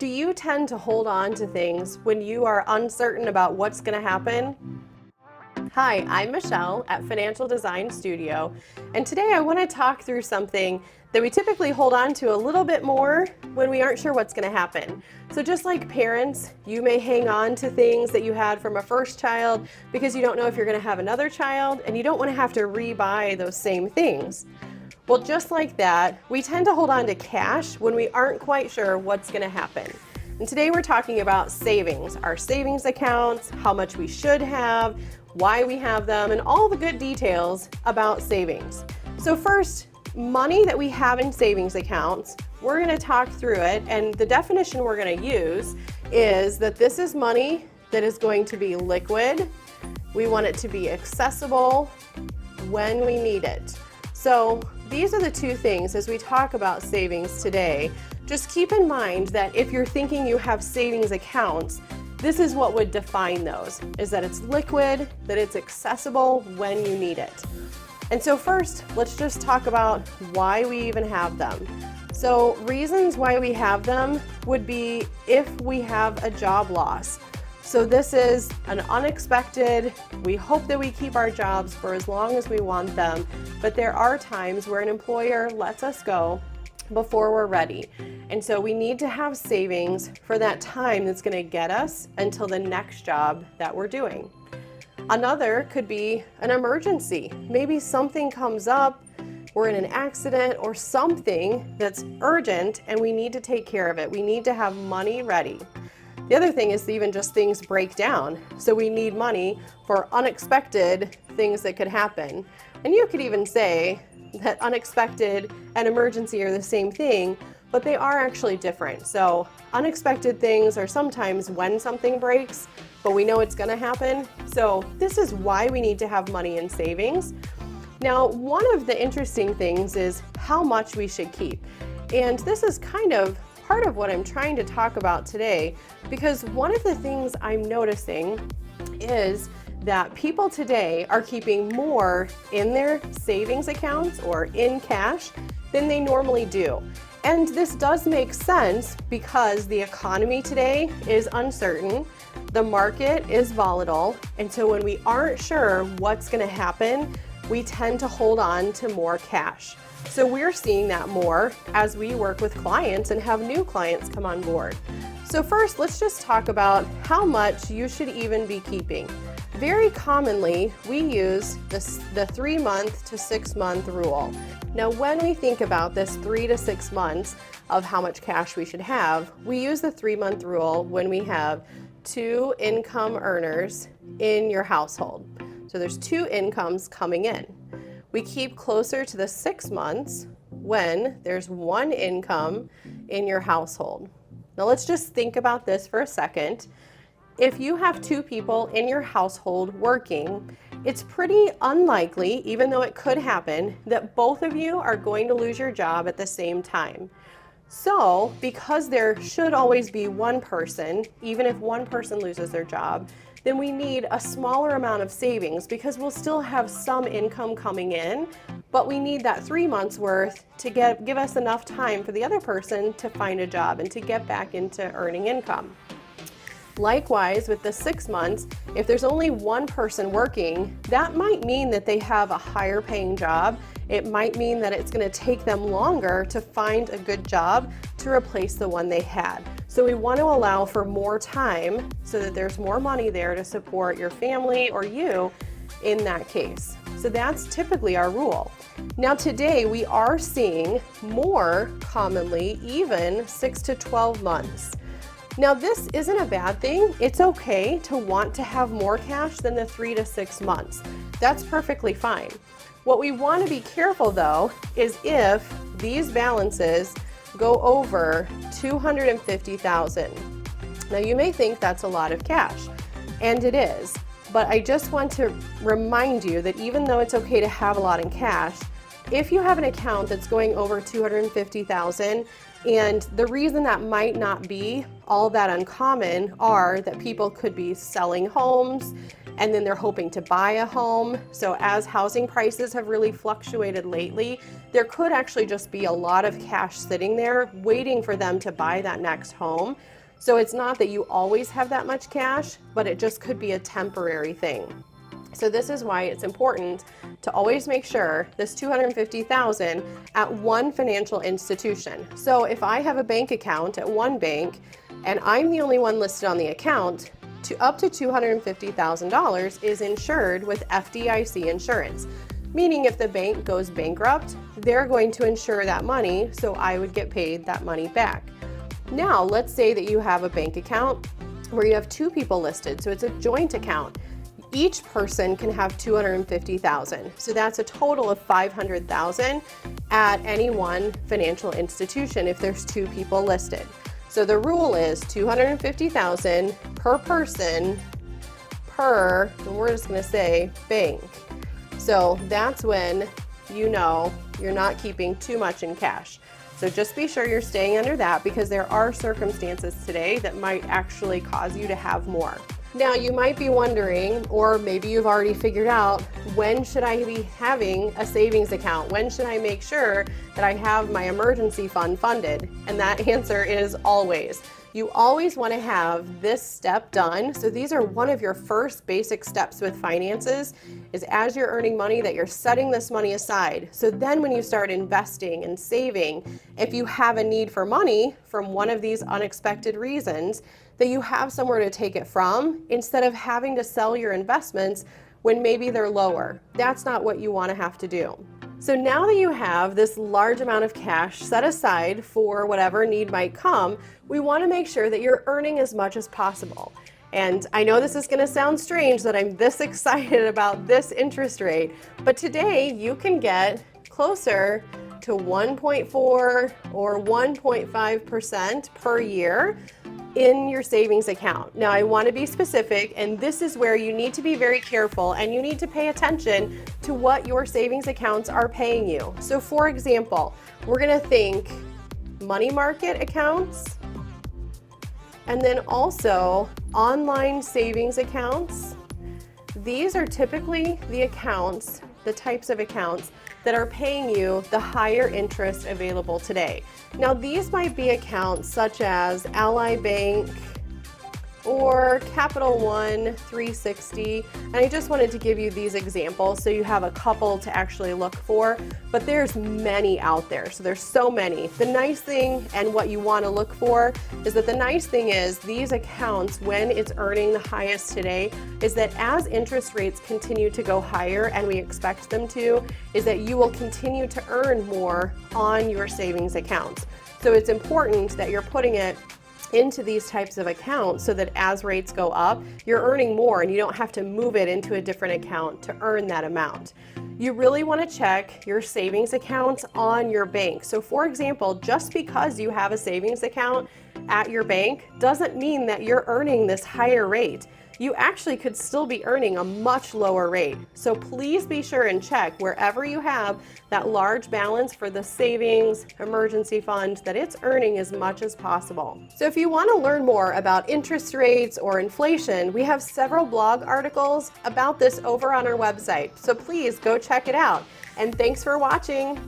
Do you tend to hold on to things when you are uncertain about what's going to happen? Hi, I'm Michelle at Financial Design Studio, and today I want to talk through something that we typically hold on to a little bit more when we aren't sure what's going to happen. So just like parents, you may hang on to things that you had from a first child because you don't know if you're going to have another child, and you don't want to have to re-buy those same things. Well, just like that, we tend to hold on to cash when we aren't quite sure what's going to happen. And today we're talking about savings, our savings accounts, how much we should have, why we have them, and all the good details about savings. So first, money that we have in savings accounts, we're going to talk through it, and the definition we're going to use is that this is money that is going to be liquid. We want it to be accessible when we need it. So these are the two things as we talk about savings today. Just keep in mind that if you're thinking you have savings accounts, this is what would define those, is that it's liquid, that it's accessible when you need it. And so first, let's just talk about why we even have them. So reasons why we have them would be if we have a job loss. So this is an unexpected, we hope that we keep our jobs for as long as we want them, but there are times where an employer lets us go before we're ready. And so we need to have savings for that time that's going to get us until the next job that we're doing. Another could be an emergency. Maybe something comes up, we're in an accident or something that's urgent and we need to take care of it. We need to have money ready. The other thing is even just things break down. So we need money for unexpected things that could happen. And you could even say that unexpected and emergency are the same thing, but they are actually different. So unexpected things are sometimes when something breaks, but we know it's going to happen. So this is why we need to have money in savings. Now, one of the interesting things is how much we should keep. And this is kind of part of what I'm trying to talk about today, because one of the things I'm noticing is that people today are keeping more in their savings accounts or in cash than they normally do. And this does make sense because the economy today is uncertain, the market is volatile, and so when we aren't sure what's going to happen, we tend to hold on to more cash. So we're seeing that more as we work with clients and have new clients come on board. So first, let's just talk about how much you should even be keeping. Very commonly, we use the 3-month to 6-month rule. Now, when we think about this 3 to 6 months of how much cash we should have, we use the 3-month rule when we have 2 income earners in your household. So there's 2 incomes coming in. We keep closer to the 6 months when there's 1 income in your household. Now let's just think about this for a second. If you have 2 people in your household working, it's pretty unlikely, even though it could happen, that both of you are going to lose your job at the same time. So because there should always be one person, even if one person loses their job, then we need a smaller amount of savings because we'll still have some income coming in, but we need that 3 months worth to give us enough time for the other person to find a job and to get back into earning income. Likewise, with the 6 months, if there's only one person working, that might mean that they have a higher paying job. It might mean that it's going to take them longer to find a good job to replace the one they had. So we want to allow for more time so that there's more money there to support your family or you in that case. So that's typically our rule. Now today we are seeing more commonly even 6 to 12 months. Now this isn't a bad thing. It's okay to want to have more cash than the 3 to 6 months. That's perfectly fine. What we want to be careful though is if these balances go over $250,000. Now you may think that's a lot of cash, and it is, but I just want to remind you that even though it's okay to have a lot in cash, if you have an account that's going over $250,000, and the reason that might not be all that uncommon are that people could be selling homes and then they're hoping to buy a home. So as housing prices have really fluctuated lately, there could actually just be a lot of cash sitting there waiting for them to buy that next home. So it's not that you always have that much cash, but it just could be a temporary thing. So this is why it's important to always make sure this $250,000 at one financial institution. So if I have a bank account at one bank and I'm the only one listed on the account, up to $250,000 is insured with FDIC insurance. Meaning if the bank goes bankrupt, they're going to insure that money, so I would get paid that money back. Now, let's say that you have a bank account where you have two people listed, so it's a joint account. Each person can have $250,000. So that's a total of $500,000 at any one financial institution if there's two people listed. So the rule is $250,000 per person per, and we're just gonna say bank. So that's when you know you're not keeping too much in cash. So just be sure you're staying under that, because there are circumstances today that might actually cause you to have more. Now you might be wondering, or maybe you've already figured out, when should I be having a savings account? When should I make sure that I have my emergency fund funded? And that answer is always. You always want to have this step done. So these are one of your first basic steps with finances, is as you're earning money that you're setting this money aside. So then when you start investing and saving, if you have a need for money from one of these unexpected reasons, that you have somewhere to take it from instead of having to sell your investments when maybe they're lower. That's not what you want to have to do. So now that you have this large amount of cash set aside for whatever need might come, we want to make sure that you're earning as much as possible. And I know this is going to sound strange that I'm this excited about this interest rate, but today you can get closer to 1.4 or 1.5% per year in your savings account. Now I want to be specific, and this is where you need to be very careful and you need to pay attention to what your savings accounts are paying you. So for example, we're going to think money market accounts, and then also online savings accounts. These are typically the accounts, the types of accounts that are paying you the higher interest available today. Now these might be accounts such as Ally Bank or Capital One 360. And I just wanted to give you these examples so you have a couple to actually look for, but there's many out there. So there's so many. The nice thing, and what you want to look for, is that the nice thing is these accounts, when it's earning the highest today, is that as interest rates continue to go higher, and we expect them to, is that you will continue to earn more on your savings accounts. So it's important that you're putting it into these types of accounts so that as rates go up, you're earning more and you don't have to move it into a different account to earn that amount. You really want to check your savings accounts on your bank. So for example, just because you have a savings account at your bank doesn't mean that you're earning this higher rate. You actually could still be earning a much lower rate. So please be sure and check wherever you have that large balance for the savings emergency fund that it's earning as much as possible. So if you want to learn more about interest rates or inflation, we have several blog articles about this over on our website. So please go check it out. And thanks for watching.